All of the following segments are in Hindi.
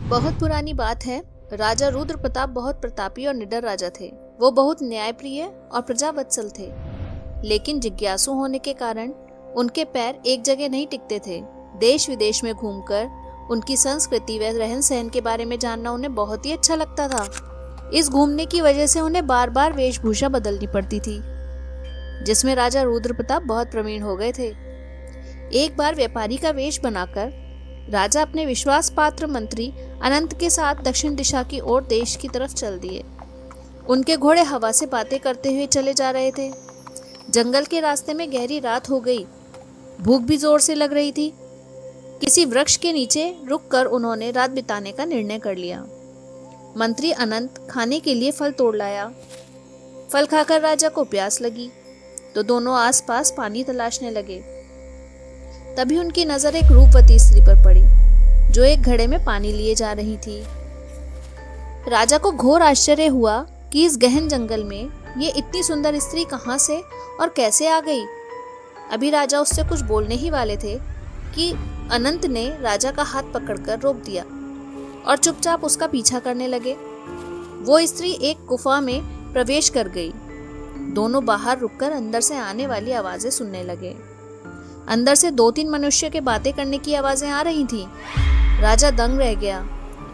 बहुत पुरानी बात है। राजा रुद्र प्रताप बहुत प्रतापी और निडर राजा थे। वो बहुत न्यायप्रिय और प्रजावत्सल थे, लेकिन जिज्ञासु होने के कारण उनके पैर एक जगह नहीं टिकते थे। देश विदेश में घूमकर उनकी संस्कृति व रहन सहन के बारे में जानना उन्हें बहुत ही अच्छा लगता था। इस घूमने की वजह से उन्हें बार बार वेशभूषा बदलनी पड़ती थी, जिसमें राजा रुद्र प्रताप बहुत प्रवीण हो गए थे। एक बार व्यापारी का वेश बनाकर राजा अपने विश्वास पात्र मंत्री अनंत के साथ दक्षिण दिशा की ओर देश की तरफ चल दिए। उनके घोड़े हवा से बातें करते हुए चले जा रहे थे। जंगल के रास्ते में गहरी रात हो गई। भूख भी जोर से लग रही थी। किसी वृक्ष के नीचे रुककर उन्होंने रात बिताने का निर्णय कर लिया। मंत्री अनंत खाने के लिए फल तोड़ लाया। फल खाकर राजा को प्यास लगी तो दोनों आसपास पानी तलाशने लगे। तभी उनकी नजर एक रूपवती स्त्री पर पड़ी, जो एक घड़े में पानी लिए जा रही थी। राजा को घोर आश्चर्य हुआ कि इस गहन जंगल में ये इतनी सुंदर स्त्री कहाँ से और कैसे आ गई। अभी राजा उससे कुछ बोलने ही वाले थे कि अनंत ने राजा का हाथ पकड़कर रोक दिया और चुपचाप उसका पीछा करने लगे। वो स्त्री एक गुफा में प्रवेश कर गई। दोनों बाहर रुककर अंदर से आने वाली आवाजें सुनने लगे। अंदर से 2-3 मनुष्य के बातें करने की आवाजें आ रही थीं। राजा दंग रह गया।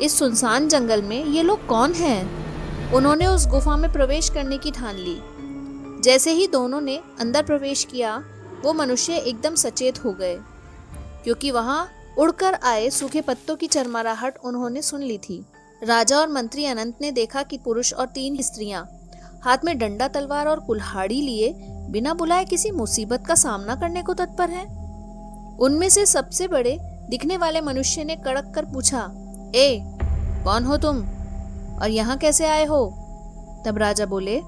इस सुनसान जंगल में ये लोग कौन हैं? उन्होंने उस गुफा में प्रवेश करने की ठान ली। जैसे ही दोनों ने अंदर प्रवेश किया, वो मनुष्य एकदम सचेत हो गए, क्योंकि वहां उड़कर आए सूखे पत्तों की चरमराहट उन्होंने सुन ली थी। राजा और मंत्री अनंत ने देखा कि पुरुष और 3 स्त्रियां हाथ में डंडा, तलवार और कुल्हाड़ी लिए बिना बुलाए किसी मुसीबत का सामना करने को तत्पर हैं। उनमें से सबसे बड़े दिखने वाले मनुष्य ने कड़क कर पूछा, ए, कौन हो तुम और यहाँ कैसे आए हो? तब राजा बोले,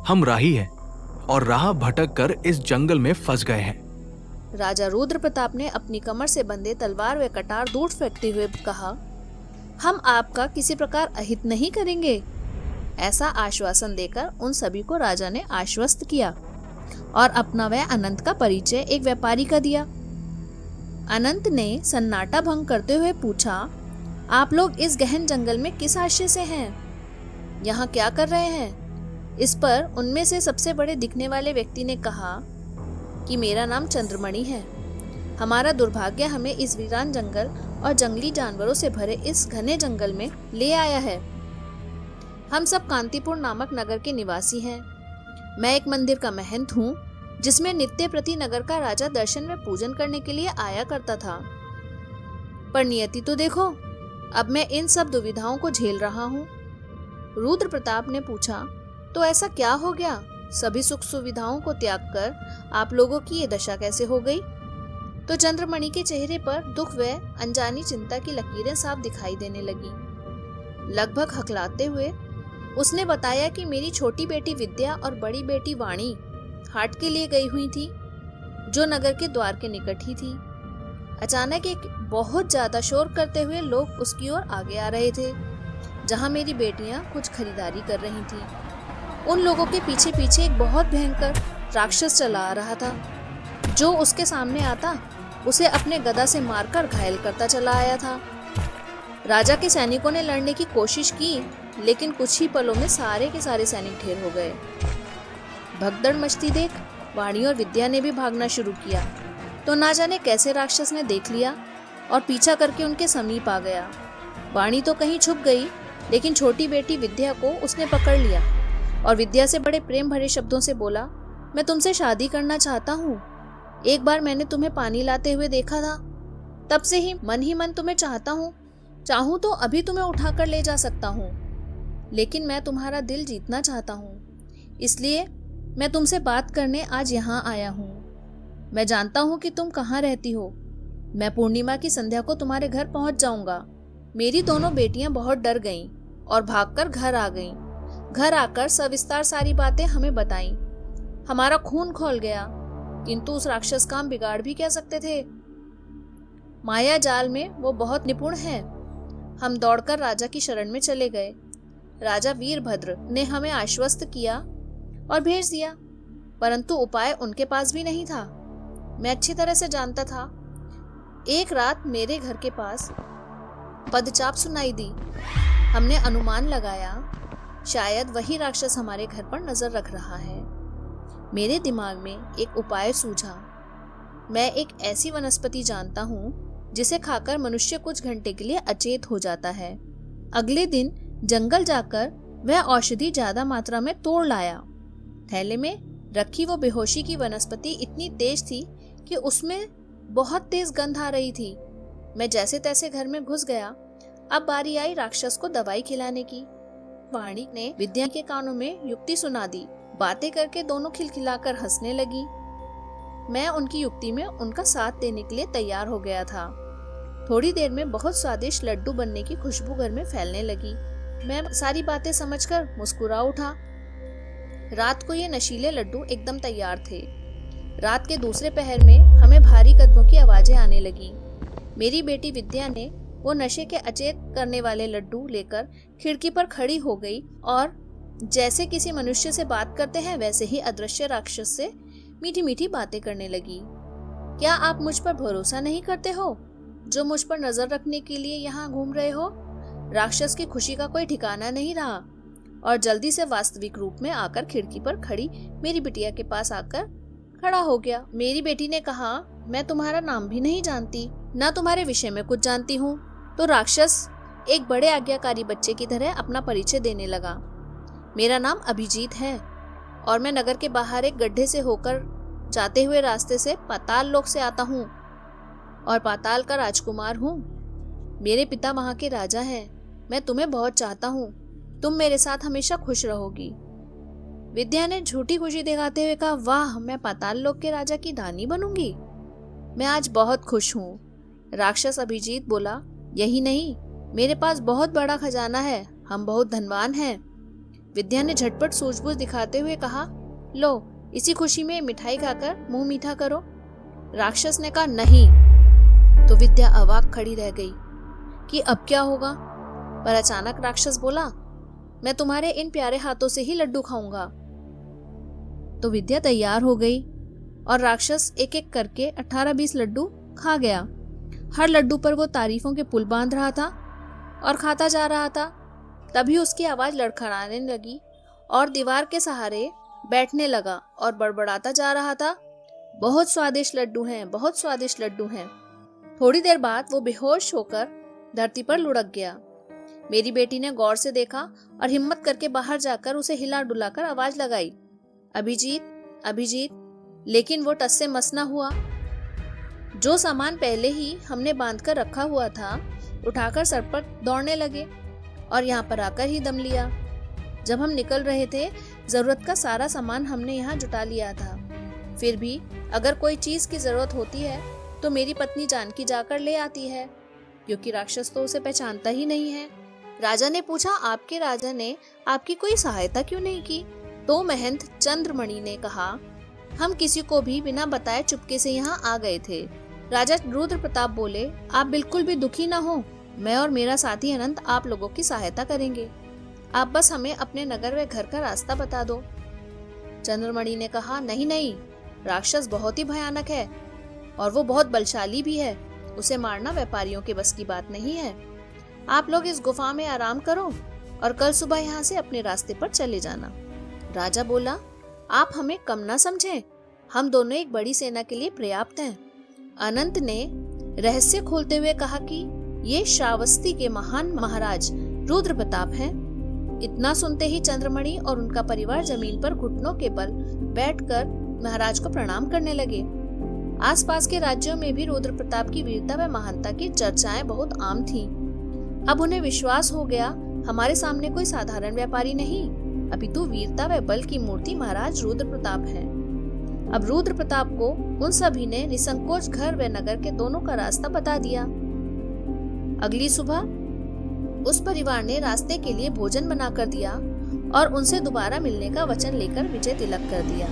हम राही हैं और राह भटक कर इस जंगल में फंस गए हैं। राजा रुद्र प्रताप ने अपनी कमर से बंधे तलवार व कटार दूर फेंकते हुए कहा, हम आपका किसी प्रकार अहित नहीं करेंगे। ऐसा आश्वासन देकर उन सभी को राजा ने आश्वस्त किया और अपना व अनंत का परिचय एक व्यापारी का दिया। अनंत ने सन्नाटा भंग करते हुए पूछा, आप लोग इस गहन जंगल में किस आशय से हैं? यहाँ क्या कर रहे हैं? इस पर उनमें से सबसे बड़े दिखने वाले व्यक्ति ने कहा कि मेरा नाम चंद्रमणि है। हमारा दुर्भाग्य हमें इस वीरान जंगल और जंगली जानवरों से भरे इस घने जंगल में ले आया है। हम सब कांतिपुर नामक नगर के निवासी हैं। मैं एक मंदिर का महंत हूँ, जिसमें नित्य प्रति नगर का राजा दर्शन व पूजन करने के लिए आया करता था। पर नियति तो देखो, अब मैं इन सब दुविधाओं को झेल रहा हूँ। रुद्र प्रताप ने पूछा, तो ऐसा क्या हो गया? सभी सुख सुविधाओं को त्याग कर आप लोगों की ये दशा कैसे हो गई? तो चंद्रमणि के चेहरे पर दुख व अनजानी चिंता की लकीरें साफ दिखाई देने लगी। लगभग हकलाते हुए उसने बताया कि मेरी छोटी बेटी विद्या और बड़ी बेटी वाणी हाट के लिए गई हुई थी, जो नगर के द्वार के निकट ही थी। अचानक एक बहुत ज्यादा शोर करते हुए लोग उसकी ओर आगे आ रहे थे, जहां मेरी बेटियां कुछ खरीदारी कर रही थी। उन लोगों के पीछे पीछे एक बहुत भयंकर राक्षस चला आ रहा था। जो उसके सामने आता उसे अपने गदा से मारकर घायल करता चला आया था। राजा के सैनिकों ने लड़ने की कोशिश की, लेकिन कुछ ही पलों में सारे के सारे सैनिक ढेर हो गए। भगदड़ मचती देख वाणी और विद्या ने भी भागना शुरू किया, तो ना जाने कैसे राक्षस ने देख लिया और पीछा करके उनके समीप आ गया। वाणी तो कहीं छुप गई, लेकिन छोटी बेटी विद्या को उसने पकड़ लिया और विद्या से बड़े प्रेम भरे शब्दों से बोला, मैं तुमसे शादी करना चाहता हूँ। एक बार मैंने तुम्हें पानी लाते हुए देखा था, तब से ही मन तुम्हें चाहता हूँ। चाहूँ तो अभी तुम्हें उठाकर ले जा सकता हूँ, लेकिन मैं तुम्हारा दिल जीतना चाहता हूँ। इसलिए मैं तुमसे बात करने आज यहाँ आया हूँ। मैं जानता हूँ कि तुम कहाँ रहती हो। मैं पूर्णिमा की संध्या को तुम्हारे घर पहुँच जाऊंगा। मेरी दोनों बेटियां बहुत डर गईं और भागकर घर आ गईं। घर आकर सविस्तार सारी बातें हमें बताईं। हमारा खून खौल गया, किंतु उस राक्षस का हम बिगाड़ भी क्या सकते थे? माया जाल में वो बहुत निपुण है। हम दौड़कर राजा की शरण में चले गए। राजा वीरभद्र ने हमें आश्वस्त किया और भेज दिया, परंतु उपाय उनके पास भी नहीं था। मैं अच्छी तरह से जानता था। एक रात मेरे घर के पास पदचाप सुनाई दी। हमने अनुमान लगाया शायद वही राक्षस हमारे घर पर नजर रख रहा है। मेरे दिमाग में एक उपाय सूझा। मैं एक ऐसी वनस्पति जानता हूँ जिसे खाकर मनुष्य कुछ घंटे के लिए अचेत हो जाता है। अगले दिन जंगल जाकर वह औषधि ज्यादा मात्रा में तोड़ लाया। थैले में रखी वो बेहोशी की वनस्पति इतनी तेज थी कि उसमें बहुत तेज गंध आ रही थी। मैं जैसे तैसे घर में घुस गया। अब बारी आई राक्षस को दवाई खिलाने की। वाणी ने विद्या के कानों में युक्ति सुना दी। बातें करके दोनों खिलखिलाकर हंसने लगी। मैं उनकी युक्ति में उनका साथ देने के लिए तैयार हो गया था। थोड़ी देर में बहुत स्वादिष्ट लड्डू बनने की खुशबू घर में फैलने लगी। मैं सारी बातें समझकर मुस्कुरा उठा। रात को ये नशीले लड्डू एकदम तैयार थे। रात के दूसरे पहर में हमें भारी कदमों की आवाजें आने लगी। मेरी बेटी विद्या ने वो नशे के अचेत करने वाले लड्डू लेकर खिड़की पर खड़ी हो गई और जैसे किसी मनुष्य से बात करते हैं वैसे ही अदृश्य राक्षस से मीठी मीठी बातें करने लगी। क्या आप मुझ पर भरोसा नहीं करते हो, जो मुझ पर नजर रखने के लिए यहाँ घूम रहे हो? राक्षस की खुशी का कोई ठिकाना नहीं रहा और जल्दी से वास्तविक रूप में आकर खिड़की पर खड़ी मेरी बिटिया के पास आकर खड़ा हो गया। मेरी बेटी ने कहा, मैं तुम्हारा नाम भी नहीं जानती, ना तुम्हारे विषय में कुछ जानती हूँ। तो राक्षस एक बड़े आज्ञाकारी बच्चे की तरह अपना परिचय देने लगा। मेरा नाम अभिजीत है और मैं नगर के बाहर एक गड्ढे से होकर जाते हुए रास्ते से पाताल लोक से आता हूँ और पाताल का राजकुमार हूँ। मेरे पिता वहाँ के राजा हैं। मैं तुम्हें बहुत चाहता हूँ। तुम मेरे साथ हमेशा खुश रहोगी। विद्या ने झूठी खुशी दिखाते हुए कहा, वाह, मैं पाताल लोक के राजा की रानी बनूंगी। मैं आज बहुत खुश हूँ। राक्षस अभिजीत बोला, यही नहीं, मेरे पास बहुत बड़ा खजाना है, हम बहुत धनवान हैं। विद्या ने झटपट सूझबूझ दिखाते हुए कहा, लो, इसी खुशी में मिठाई खाकर मुंह मीठा करो। राक्षस ने कहा, नहीं। तो विद्या अवाक खड़ी रह गई कि अब क्या होगा। पर अचानक राक्षस बोला, मैं तुम्हारे इन प्यारे हाथों से ही लड्डू खाऊंगा। तो विद्या तैयार हो गई और राक्षस एक एक करके 18-20 लड्डू खा गया। हर लड्डू पर वो तारीफों के पुल बांध रहा था और खाता जा रहा था। तभी उसकी आवाज लड़खड़ाने लगी और दीवार के सहारे बैठने लगा और बड़बड़ाता जा रहा था, बहुत स्वादिष्ट लड्डू हैं, बहुत स्वादिष्ट लड्डू हैं। थोड़ी देर बाद वो बेहोश होकर धरती पर लुढ़क गया। मेरी बेटी ने गौर से देखा और हिम्मत करके बाहर जाकर उसे हिला डुलाकर आवाज लगाई, अभिजीत, अभिजीत। लेकिन वो टस से मस न हुआ। जो सामान पहले ही हमने बांधकर रखा हुआ था उठाकर सर पर दौड़ने लगे और यहाँ पर आकर ही दम लिया। जब हम निकल रहे थे, जरूरत का सारा सामान हमने यहाँ जुटा लिया था। फिर भी अगर कोई चीज की जरूरत होती है तो मेरी पत्नी जानकी जाकर ले आती है, क्योंकि राक्षस तो उसे पहचानता ही नहीं है। राजा ने पूछा, आपके राजा ने आपकी कोई सहायता क्यों नहीं की? तो महंत चंद्रमणि ने कहा, हम किसी को भी बिना बताए चुपके से यहाँ आ गए थे। राजा रुद्र प्रताप बोले, आप बिल्कुल भी दुखी ना हो, मैं और मेरा साथी अनंत आप लोगों की सहायता करेंगे। आप बस हमें अपने नगर व घर का रास्ता बता दो। चंद्रमणि ने कहा, नहीं नहीं, राक्षस बहुत ही भयानक है और वो बहुत बलशाली भी है। उसे मारना व्यापारियों के बस की बात नहीं है। आप लोग इस गुफा में आराम करो और कल सुबह यहाँ से अपने रास्ते पर चले जाना। राजा बोला, आप हमें कम ना समझें, हम दोनों एक बड़ी सेना के लिए पर्याप्त हैं। अनंत ने रहस्य खोलते हुए कहा कि ये श्रावस्ती के महान महाराज रुद्र प्रताप हैं। इतना सुनते ही चंद्रमणि और उनका परिवार जमीन पर घुटनों के बल बैठकर महाराज को प्रणाम करने लगे। आसपास के राज्यों में भी रुद्र प्रताप की वीरता व महानता की चर्चाएं बहुत आम थीं। अब उन्हें विश्वास हो गया, हमारे सामने कोई साधारण व्यापारी नहीं, अपितु वीरता व बल की मूर्ति महाराज रुद्र प्रताप है। अब रुद्र प्रताप को उन सभी ने निसंकोच घर व नगर के दोनों का रास्ता बता दिया। अगली सुबह उस परिवार ने रास्ते के लिए भोजन बनाकर दिया और उनसे दोबारा मिलने का वचन लेकर विजय तिलक कर दिया।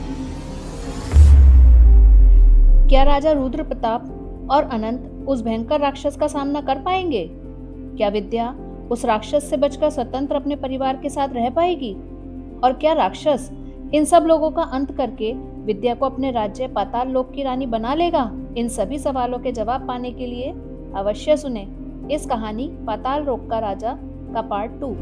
क्या राजा रुद्र प्रताप और अनंत उस भयंकर राक्षस का सामना कर पाएंगे? क्या विद्या उस राक्षस से बचकर स्वतंत्र अपने परिवार के साथ रह पाएगी? और क्या राक्षस इन सब लोगों का अंत करके विद्या को अपने राज्य पाताल लोक की रानी बना लेगा? इन सभी सवालों के जवाब पाने के लिए अवश्य सुने इस कहानी पाताल लोक का राजा का पार्ट 2।